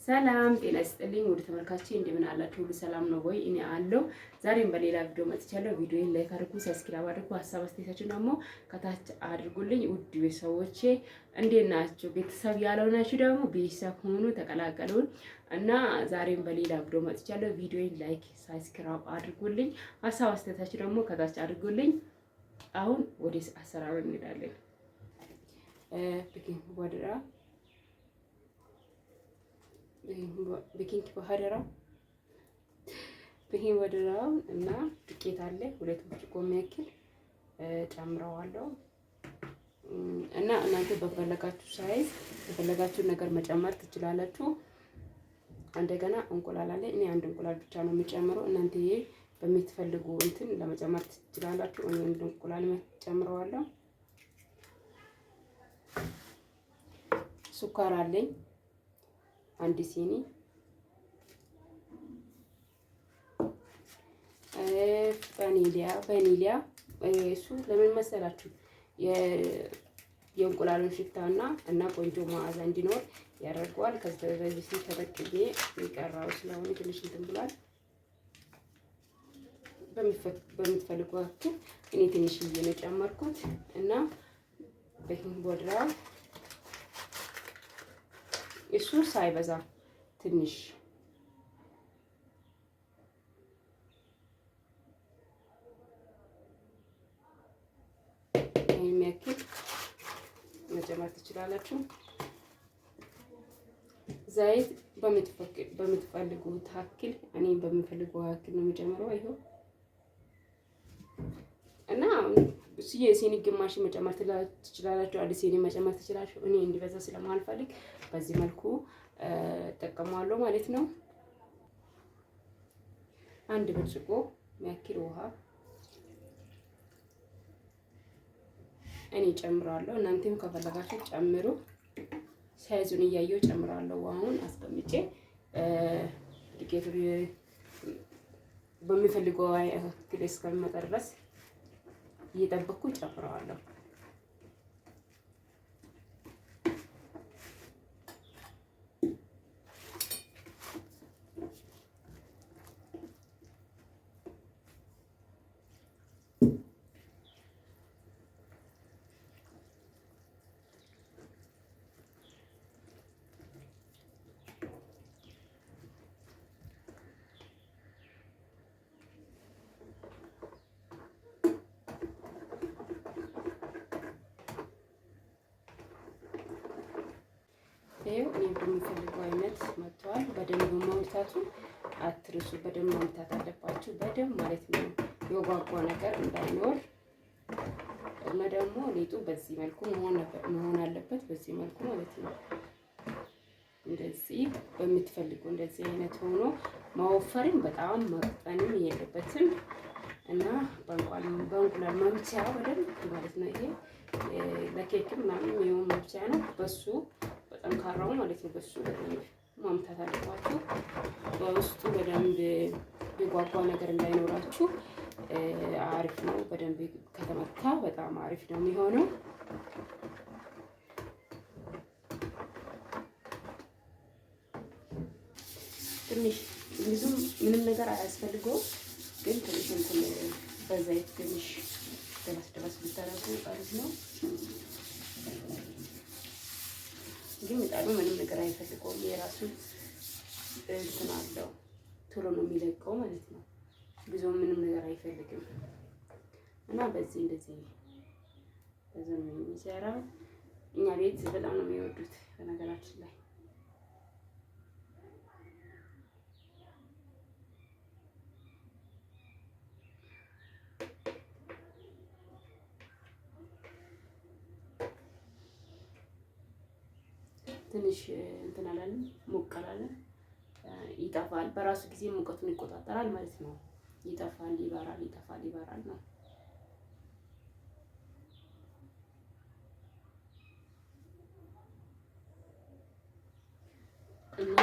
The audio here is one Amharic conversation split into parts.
ሰላም ጤና ይስጥልኝ ውድ ተመልካቾቼ እንደምን አላችሁ? ሁሉ ሰላም ነው ወይ? እኔ አለው። ዛሬም በሌላ ቪዲዮ መጥቻለሁ። ቪዲዮዬን ላይክ አድርጉ፣ ሰብስክራይብ አድርጉ፣ ሀሳብ አስተያየታችሁን ደግሞ ከታች አድርጉልኝ። ውድ ቤተሰቦቼ እንዴት ናችሁ? ቤተሰብ ያልሆናችሁ ደግሞ ቤተሰብ ሁኑ፣ ተቀላቀሉን እና ዛሬም በሌላ ቪዲዮ መጥቻለሁ። ቪዲዮዬን ላይክ ሰብስክራይብ አድርጉልኝ፣ ሀሳብ አስተያየታችሁን ደግሞ ከታች አድርጉልኝ። አሁን ወደ አሰራሩ እንሄዳለን። ቤኪንግ ፓውደር እና ዱቄት አለ 2 ብርጭቆ የሚያክል ጨምረዋለሁ። እና እናንተ በፈለጋችሁ ሳይዝ በፈለጋችሁ ነገር መጨመር ትችላላችሁ። እንደገና እንቁላል አለ። እኔ አንድ እንቁላል ብቻ ነው የምጨምረው። እናንተ በምትፈልጉ እንትን ለመጨመር ትችላላችሁ። እኔ አንድ እንቁላል ጨምረዋለሁ። ሱካር አለኝ አንድ ሲኒ፣ ቫኒሊያ እሱ ለምን መሰላችሁ? የእንቁላሉን ሽታና እና ቆንጆ መዓዛ እንዲኖር ያደርገዋል። ከዚህ በዚህ ተጠቅሜ የቀራው ስለሆነ ትንሽ እንትን ብሏል። በምትፈልጉ አክል እኔ ትንሽዬ ነው ጨመርኩት እና ቤኪንግ ፓውደር እሱ ሳይበዛ ትንሽ የሚያክል መጨመር ትችላላችሁ። ዘይት በምትፈልጉት አክል እኔ በምፈልገው አክል ነው የምጨምረው። ይሄው እና የሲኒ ግማሽ መጨመር ትችላላችሁ። አንድ ሲኒ መጨመር ትችላላችሁ። እኔ እንዲበዛ ስለማልፈልግ በዚህ መልኩ እጠቀማለሁ ማለት ነው። አንድ ብርጭቆ የሚያክል ውሃ እኔ ጨምራለሁ። እናንተም ከፈለጋችሁ ጨምሩ። ሳይዙን እያየሁ ጨምራለሁ። አሁን አስቀምጬ ዱቄቱ በሚፈልገው ያክል እስከሚመጣ ድረስ እየጠበቅኩ ጨምረዋለሁ። ይሄው እኔ በሚፈልገው አይነት መጥቷል። በደንብ ማምታቱ አትርሱ። በደንብ ማምታት አለባችሁ። በደንብ ማለት ነው፣ የጓጓ ነገር እንዳይኖር እና ደግሞ ሊጡ በዚህ መልኩ መሆን አለበት። በዚህ መልኩ ማለት ነው። እንደዚህ በምትፈልጉ እንደዚህ አይነት ሆኖ ማወፈርም በጣም መቅጠንም የለበትም እና በእንቁላል መምቻ በደንብ ማለት ነው። ይሄ ለኬክ ምናምን የሚሆን መምቻ ነው። በሱ ጠንካራው ማለት ነው። በሱ በደንብ ማምታት አለባችሁ። በውስጡ በደንብ የጓጓ ነገር እንዳይኖራችሁ አሪፍ ነው። በደንብ ከተመታ በጣም አሪፍ ነው የሚሆነው። ትንሽ ብዙም ምንም ነገር አያስፈልገውም፣ ግን ትንሽ እንትን በዘይት ትንሽ ደረስ ብታረጉ አሪፍ ነው። ግን ምጣዱ ምንም ነገር አይፈልገውም። የራሱ እንትን አለው፣ ቶሎ ነው የሚለቀው ማለት ነው። ብዙም ምንም ነገር አይፈልግም እና በዚህ እንደዚህ ነው የሚሰራው። እኛ ቤት በጣም ነው የሚወዱት በነገራችን ላይ። ትንሽ እንትን አላለም፣ ሞቅ አላለም፣ ይጠፋል። በራሱ ጊዜ ሙቀቱን ይቆጣጠራል ማለት ነው። ይጠፋል፣ ይበራል ነው። እና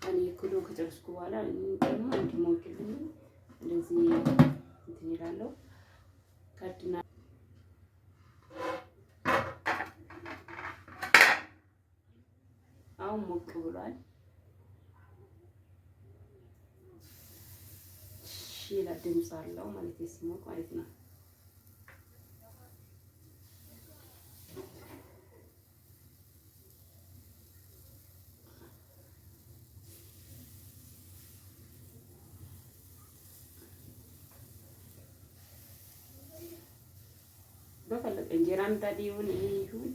እኔ ኩሎ ከጨረስኩ በኋላ ደግሞ እንዲሞቅልኝ እንደዚህ እንትን ይላለው ከድና አሁን ሞቅ ብሏል። ይላል ድምፅ አለው ማለት ሲሞቅ ማለት ነው። በፈለገ እንጀራ ምጣድ ይሁን ይሄ ይሁን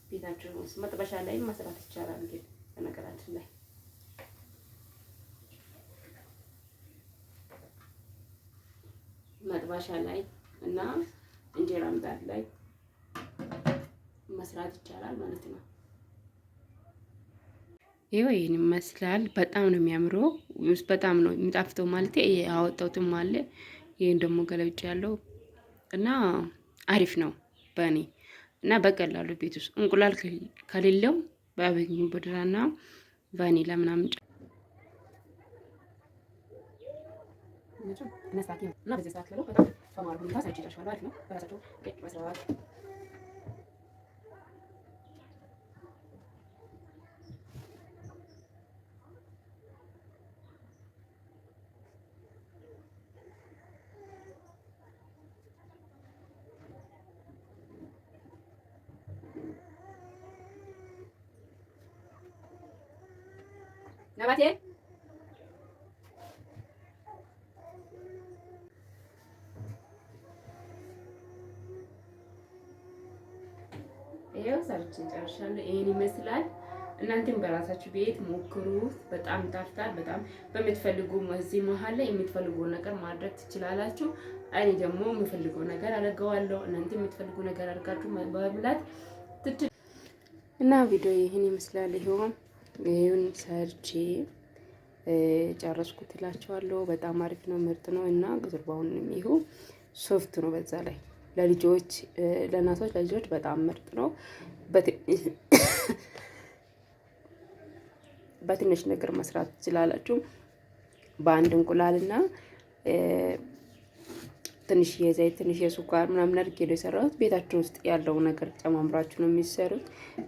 ቤታችሁ ውስጥ መጥበሻ ላይ መስራት ይቻላል። ግን በነገራችን ላይ መጥበሻ ላይ እና እንጀራ ምጣድ ላይ መስራት ይቻላል ማለት ነው። ይሄው ይሄን ይመስላል። በጣም ነው የሚያምረው። በጣም ነው የሚጣፍጠው ማለት ያወጣሁትም አለ። ይሄን ደግሞ ገለብጭ ያለው እና አሪፍ ነው በእኔ እና በቀላሉ ቤት ውስጥ እንቁላል ከሌለው በቤኪንግ ፓውደርና ቫኒላ ምናምን እና በዚህ ሰዓት ላይ በጣም በማር ሁኔታ ሳይጭ ይደርሻል ማለት ነው። በራሳቸው ቄቅ መስራት ነባቴ ይሄው ሰርችን ጨርሻለሁ። ይሄን ይመስላል። እናንተም በራሳችሁ ቤት ሞክሩት። በጣም ይጣፍጣል። በጣም በምትፈልጉ እዚህ መሀል ላይ የምትፈልጉ ነገር ማድረግ ትችላላችሁ። እኔ ደግሞ የምፈልገው ነገር አደርገዋለሁ። እናንተ የምትፈልጉ ነገር አድርጋችሁ መብላት ትችል እና ቪዲዮ ይሄን ይመስላል። ይሄውን ሰርቼ ጨረስኩት እላችኋለሁ። በጣም አሪፍ ነው፣ ምርጥ ነው እና ግዝርባውንም ይሄው ሶፍት ነው። በዛ ላይ ለልጆች ለእናቶች ለልጆች በጣም ምርጥ ነው። በትንሽ ነገር መስራት ትችላላችሁ። በአንድ እንቁላልና ትንሽ የዘይት ትንሽ የስኳር ምናምን አድርጌ ነው የሰራሁት። ቤታችሁ ውስጥ ያለው ነገር ጨማምራችሁ ነው የሚሰሩት።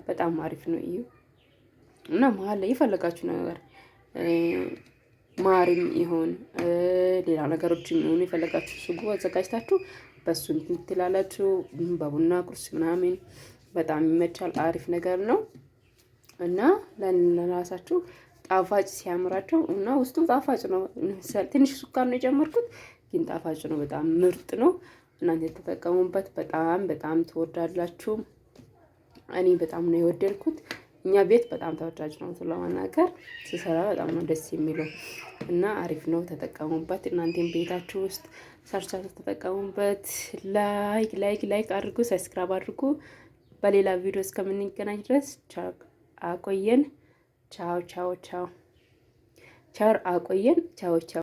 በጣም አሪፍ ነው እዩ እና መሀል ላይ የፈለጋችሁ ነገር ማርም ይሁን ሌላ ነገሮችም ይሁን የፈለጋችሁ ስጎ አዘጋጅታችሁ በሱ እንትን ትላላችሁ። በቡና ቁርስ ምናምን በጣም ይመቻል። አሪፍ ነገር ነው እና ለራሳችሁ ጣፋጭ ሲያምራቸው እና ውስጡ ጣፋጭ ነው። ትንሽ ስኳር ነው የጨመርኩት፣ ግን ጣፋጭ ነው። በጣም ምርጥ ነው። እናንተ ተጠቀሙበት። በጣም በጣም ትወዳላችሁ። እኔ በጣም ነው የወደድኩት። እኛ ቤት በጣም ተወዳጅ ነው። ስለማናገር ስሰራ በጣም ነው ደስ የሚለው እና አሪፍ ነው። ተጠቀሙበት። እናንተም ቤታችሁ ውስጥ ሰርቻችሁ ተጠቀሙበት። ላይክ አድርጉ፣ ሰብስክራይብ አድርጉ። በሌላ ቪዲዮ እስከምንገናኝ ድረስ አቆየን። ቻው ቻው ቻው ቻው። አቆየን። ቻው ቻው።